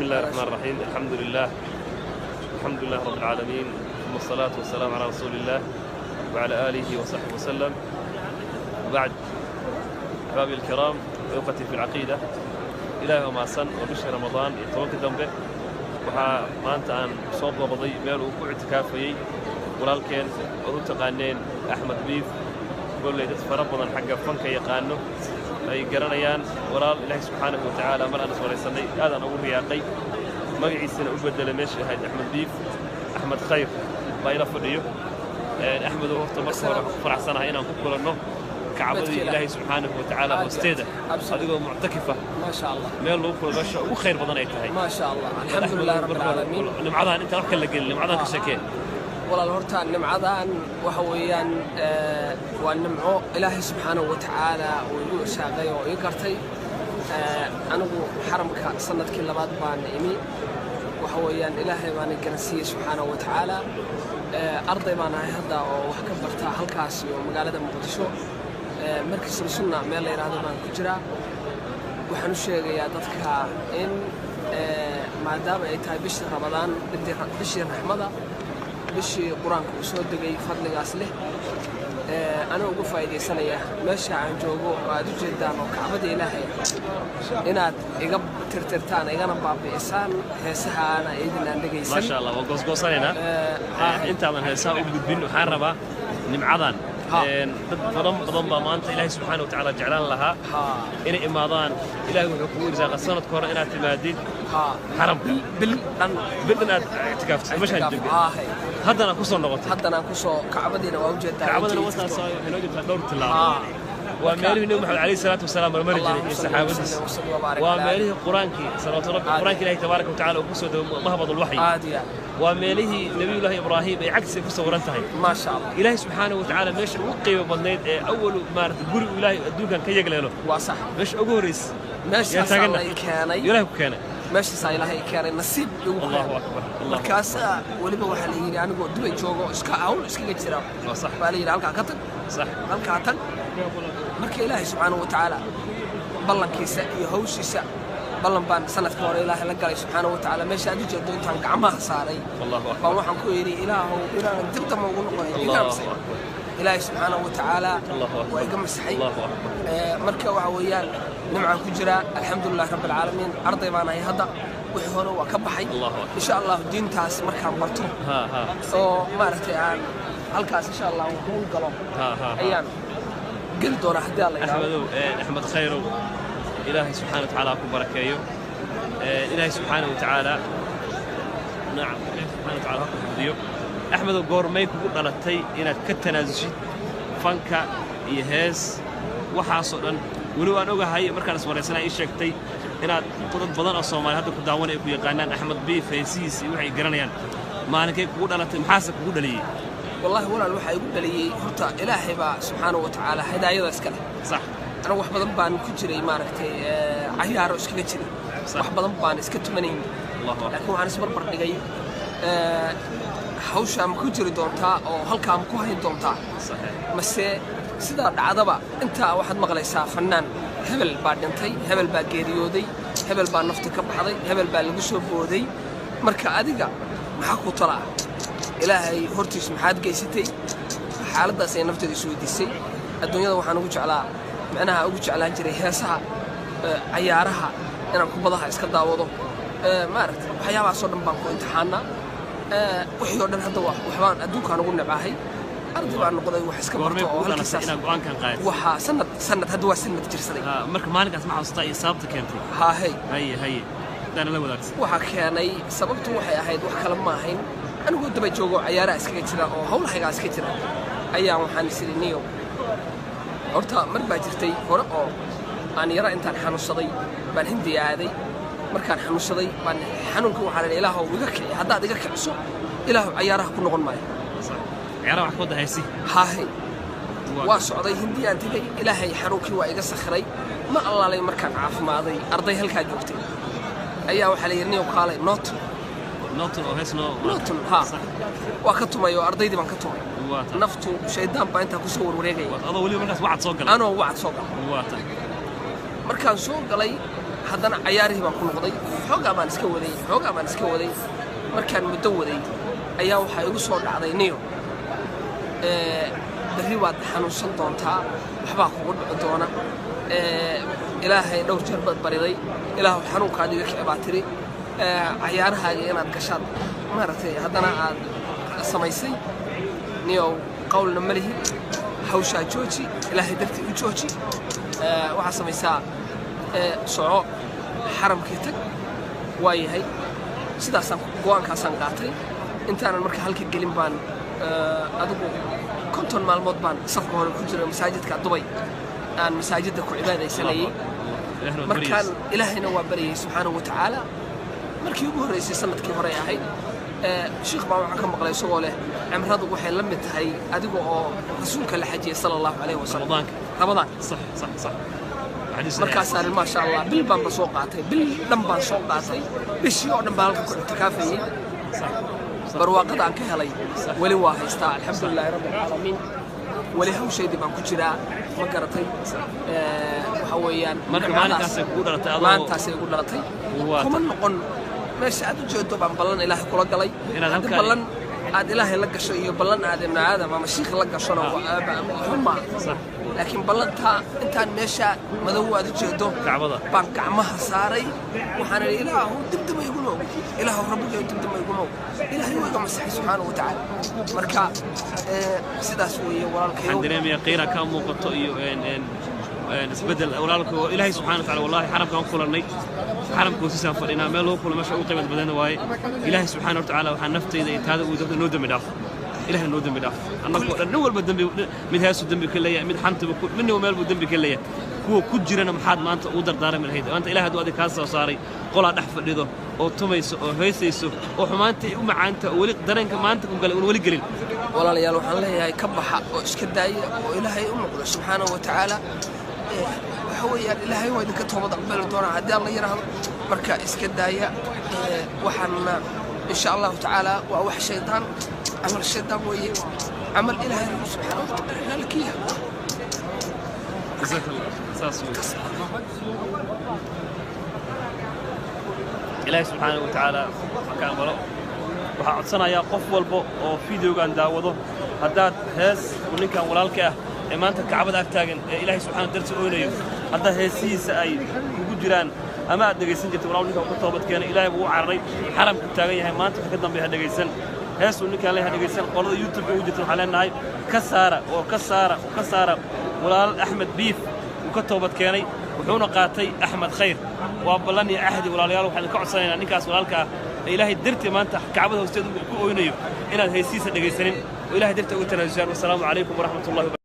بسم الله الرحمن الرحيم. الحمد لله رب العالمين، ثم الصلاة والسلام على رسول الله وعلى آله وصحبه وسلم. وبعد، أحبابي الكرام، أخوتي في العقيدة، إلهي وما سن وبشهر رمضان يتوقع ذنبه waxaa maanta aan soo booqday meel uu ku ictikaafayay walaalkeen oo u taqaaneen Axmed Biif goolay dad fara badan xagga fanka yaqaano ay garanayaan walaal Ilaahay subxaanahu wa ta'aala mar aan iswaraysanay aadan ugu riyaaqay magaciisana u bedelay meeshii ahayd Axmed Biif Axmed Khayr baa ila fadhiyo Axmed oo horta markii hore faraxsanahay inaan ku kulanno كعبدي إلهي سبحانه وتعالى واستيده هذا معتكفة ما شاء الله ميل لو كل بشر وخير بدنا يتهاي ما شاء الله الحمد لله رب العالمين نمعذان أنت رح كل قل نمعذان كشكين والله الهرتان نمعذان وحويان والنمعو إلهي سبحانه وتعالى ويقول شاقي ويقرتي أنا حرمك سنة كل بعض بان إيمي وحويان إلهي بان الجنسية سبحانه وتعالى أرضي ما هذا وحكبرتها هالكاسي ومقالة مقدسو مركز السنة ميل يراد بان كجرا waxaan u sheegayaa dadka in maadaama ay tahay bishii Ramadaan bishii raxmada bishii quraanka uu soo degay fadligaas leh ana ugu faa'iideysanaya meesha aan joogo aad u jeedaan oo Kacbada Ilaahay inaad iga tirtirtaan igana baabi'isaan heesaha ana idin aan dhageysan ma sha Allah waa goosgoosanayna inta aan heesaha u gudbin waxaan rabaa nimcadan dad badan baa maanta Ilaahay subxaanahu wa ta'aala jeclaan lahaa inay imaadaan Ilaahay wuxuu kugu irsaaqay sanadka hore inaad timaadid xaramka bil aad ictikaafto mashaad joogtay haddana ku soo noqotay Kacbadiina waa u jeedaa Kacbadana wasaas waxay noo jirtaa dhowr tilaabo waa meelihii Nabi Maxamed alayhi salaatu wasalaam marmari jiray iyo saxaabadiisa waa meelihii quraanki salaatu rabbi quraanki Ilaahay tabaaraka wa ta'aala uu ku soo dhow mahbadul wahyi وماله نبي الله إبراهيم عكس في ورنتهاي ما شاء الله إلهي سبحانه وتعالى مش وقي وبنيت أول ما تقول إلهي أدوكان كي يقلله وصح مش أقوريس مش صايله كان يله كان مش صايله كان نصيب الله أكبر الكاسة ولما وحلي يعني قد دوي جوجو إسكا أول إسكا جتيرا صح بالي لالك عكتن صح لالك عكتن مرك إلهي سبحانه وتعالى بالله كيسة يهوشيسة ballan baan sanadka hore Ilaahay la galay subxaanahu wa ta'aala meesha aad jeedo intaan gacmaha saaray baan waxaan ku yiri ilaahu dibta ma ugu noqonay Ilaahay subxaanahu wa ta'aala waa iga masaxay marka waxa weeyaan nimcaan ku jira alxamdulillah rabbil caalamiin arday baan ahay hadda wixii hore waa ka baxay insha Allah diintaas markaan barto oo maartay aan halkaas insha Allah ku galo ayaan gal doona hadii Allah Axmed Khayrow إلهي سبحانه وتعالى كبركيه إلهي سبحانه وتعالى نعم سبحانه وتعالى كبركيه أحمد الجورمي كقول قلتي إن كتنازشي فانكا يهز وحاصلا ولو أنا أقول هاي مركز ورسنا إيش شكتي إن قدرت بدن الصومال هذا كنت دعواني أبوي قانان أحمد بي فيسيسي وحي جرانيان ما أنا كي كقول أنا محاسب كقول لي والله ولا الوحي يقول لي هرتا إلهي با سبحانه وتعالى هداية ذكره صح أنا واحد بدن بان كجري ماركتي عيار إسكا جري واحد بدن بان إسكا تمنين لكن وأنا سبر بردقي حوشة أم كجري دونتا أو هالكا أم كوهين دونتا صحيح بس سيدا عذابا أنت واحد مغليسا فنان هبل بعدنتي هبل باجيريودي هبل با نفتك بحضي هبل با لقشو بودي مركا أديقا محاكو طلع إلهي هورتيس محاد جيستي حالة سي نفتي سويديسي الدنيا وحنا وجه على أنا أوجه على جري هسها عيارها أنا كبضها إسكت داوضو ما أردت وحياة صورنا بانكو امتحاننا وحيودنا هذا وحوان أدوك أنا قلنا بعهي أرد بقى نقضي وحسك برضو أنا قرآن كان قاعد وحا سنة هدوة سنة جرسلي مرك مالك أسمع أصدقائي صابتك أنت هي أنا لو ذاك وحا كاني سببته وحي أهيد وحا كلام ما هين أنا قلت بيجوجو عيارة إسكت جرا أو هول حاجة إسكت جرا أيام وحنا سيرينيو horta mar baa jirtay hore oo aan yara intaan xanuunsaday baan hindi aaday markaan xanuunsaday baan xanuunka waxa la ilaahow iga kiciyo haddaad iga kiciso ilaahow ciyaaraha ku noqon maayo ciyaaraha wax ku dahaysi haahay waa socday hindi aan tagay ilaahay xanuunkii waa iga sakhray ma allaalay markaan caafimaaday arday halkaa joogtay ayaa waxa la yirniyo kaalay نوتن أو هسنا نوتن ها وكتومي أرضي دي بنكتومي نفتو شيطان بأنت كسور وريجي هذا ولي مركز واحد صقل أنا واحد صقل واتا مركز صقلي haddana cayaarihii baan ku noqday xoogaa baan iska waday markaan muddo waday ayaa waxaa igu soo dhacday niyo berri waad xanuunsan doontaa waxbaa kugu dhici doona ilaahay dhowr jeer baad bariday ilaahu xanuunkaad iga kicbaa tiri cayaarahaaga inaad gashaad maaragtay haddana aad samaysay niyow qawlna ma lihi hawshaa jooji ilaahay dartii u jooji waxaa samaysaa soco xaramkii tag waa yahay sidaasaan go'aankaasaan qaatay intaanan marka halka gelin baan adigu 50 maalmood baan safka hore ku jiray masaajidka Dubai aan masaajidda ku cibaadaysanayay markaan ilaahayna waa bariyay subxaanahu wa ta'ala markii ugu horeysay sanadkii hore ahayd sheekh baa waxaan ka maqlay isagoo leh cimradu waxay la mid tahay adiga oo rasuulka la xajiyay sallallahu alayhi wasallam ramadaan صح markaasaan ma sha Allah bil baan soo qaatay bil dhan baan soo qaatay bishii oo dhan baan halka ku intikaafayay barwaaqada aan ka helay wali waa haystaa alxamdulillah rabbil alamin wali hawsheedii baan ku jiraa ma garatay waxa weeyaan marka maalintaasay kugu dhalatay maantaasay ugu dhalatay kuma noqon meesha aad u jeedo baan ballan ilaahay kula galay hadii ballan aad ilaahay la gasho iyo ballan aad ibn aadam ama sheekh la gashona waa صح laakiin ballanta intaan meesha madow aad u jeedo baan gacmaha saaray waxaan ilaahu dibdaba igu noog ilaahu rabbiga dibdaba igu noog ilaahay waa masaxay subhanahu wa ta'ala marka sidaas weeye walaalkayo aan dareemaya qeyra ka muuqato iyo isbedel walaalku ilaahay subhanahu wa ta'ala wallahi xaramkan kulanay xaramku sisan fadhina meel loo kulmo meesha uu qiimad badan waaye ilaahay subhanahu wa ta'ala waxaan naftayda intaada uu dadka noo dambidaaf إله إنه دم داف أنا أقول إنه أول بدم من هاسو دم كلية من حنت منه ومال بدم كلية هو كجرنا محد ما أنت أقدر دار من هيدا أنت إله هذا كاسة وصاري قلا نحف رضا أو توميس أو هيسيسو أو حمانت ومع أنت ولي درين كمان أنت قال ولي قليل والله يا لو حنا هي كبح وإسكداي وإلهي أمك سبحانه وتعالى وحوي الإلهي وإذا كتبوا ضقبل دورا عدي الله يرحم مركا إسكداي وحنا إن شاء الله تعالى وأوح شيطان عمل الشيطان ويا عمل إلهي سبحانه وتعالى لك إياه جزاك الله إلهي سبحانه وتعالى مكان برو waxaa codsanayaa qof walba oo fiidiyowgan daawado haddaad hees ninkan walaalka ah ee maanta kacbada ag taagan ee ilaahay subxaanahu darti oonayo haddaa heesihiisa ay kugu jiraan ama aad dhegaysan jirtay walaal ninkan ku toobad keenay ilaahay buu u cararay xaramku taagan yahay maanta ka dambeeya dhegaysan heesuu ninkan leeyahay dhegaysan qolada youtube ugu jirta waxaan leenahay ka saara walaal axmed biif uu ka toobad keenay wuxuuna qaatay axmed khayr waa ballan iyo ahdi walaalayaal waxaan ka codsanaynaa ninkaas walaalka ah ilaahay dartii maanta kacbada hoosteeda ku ooynayo inaad heesiisa dhegaysanin oo ilaahay dartii ugu tanaasusaan wassalaamu calaykum waraxmatullahi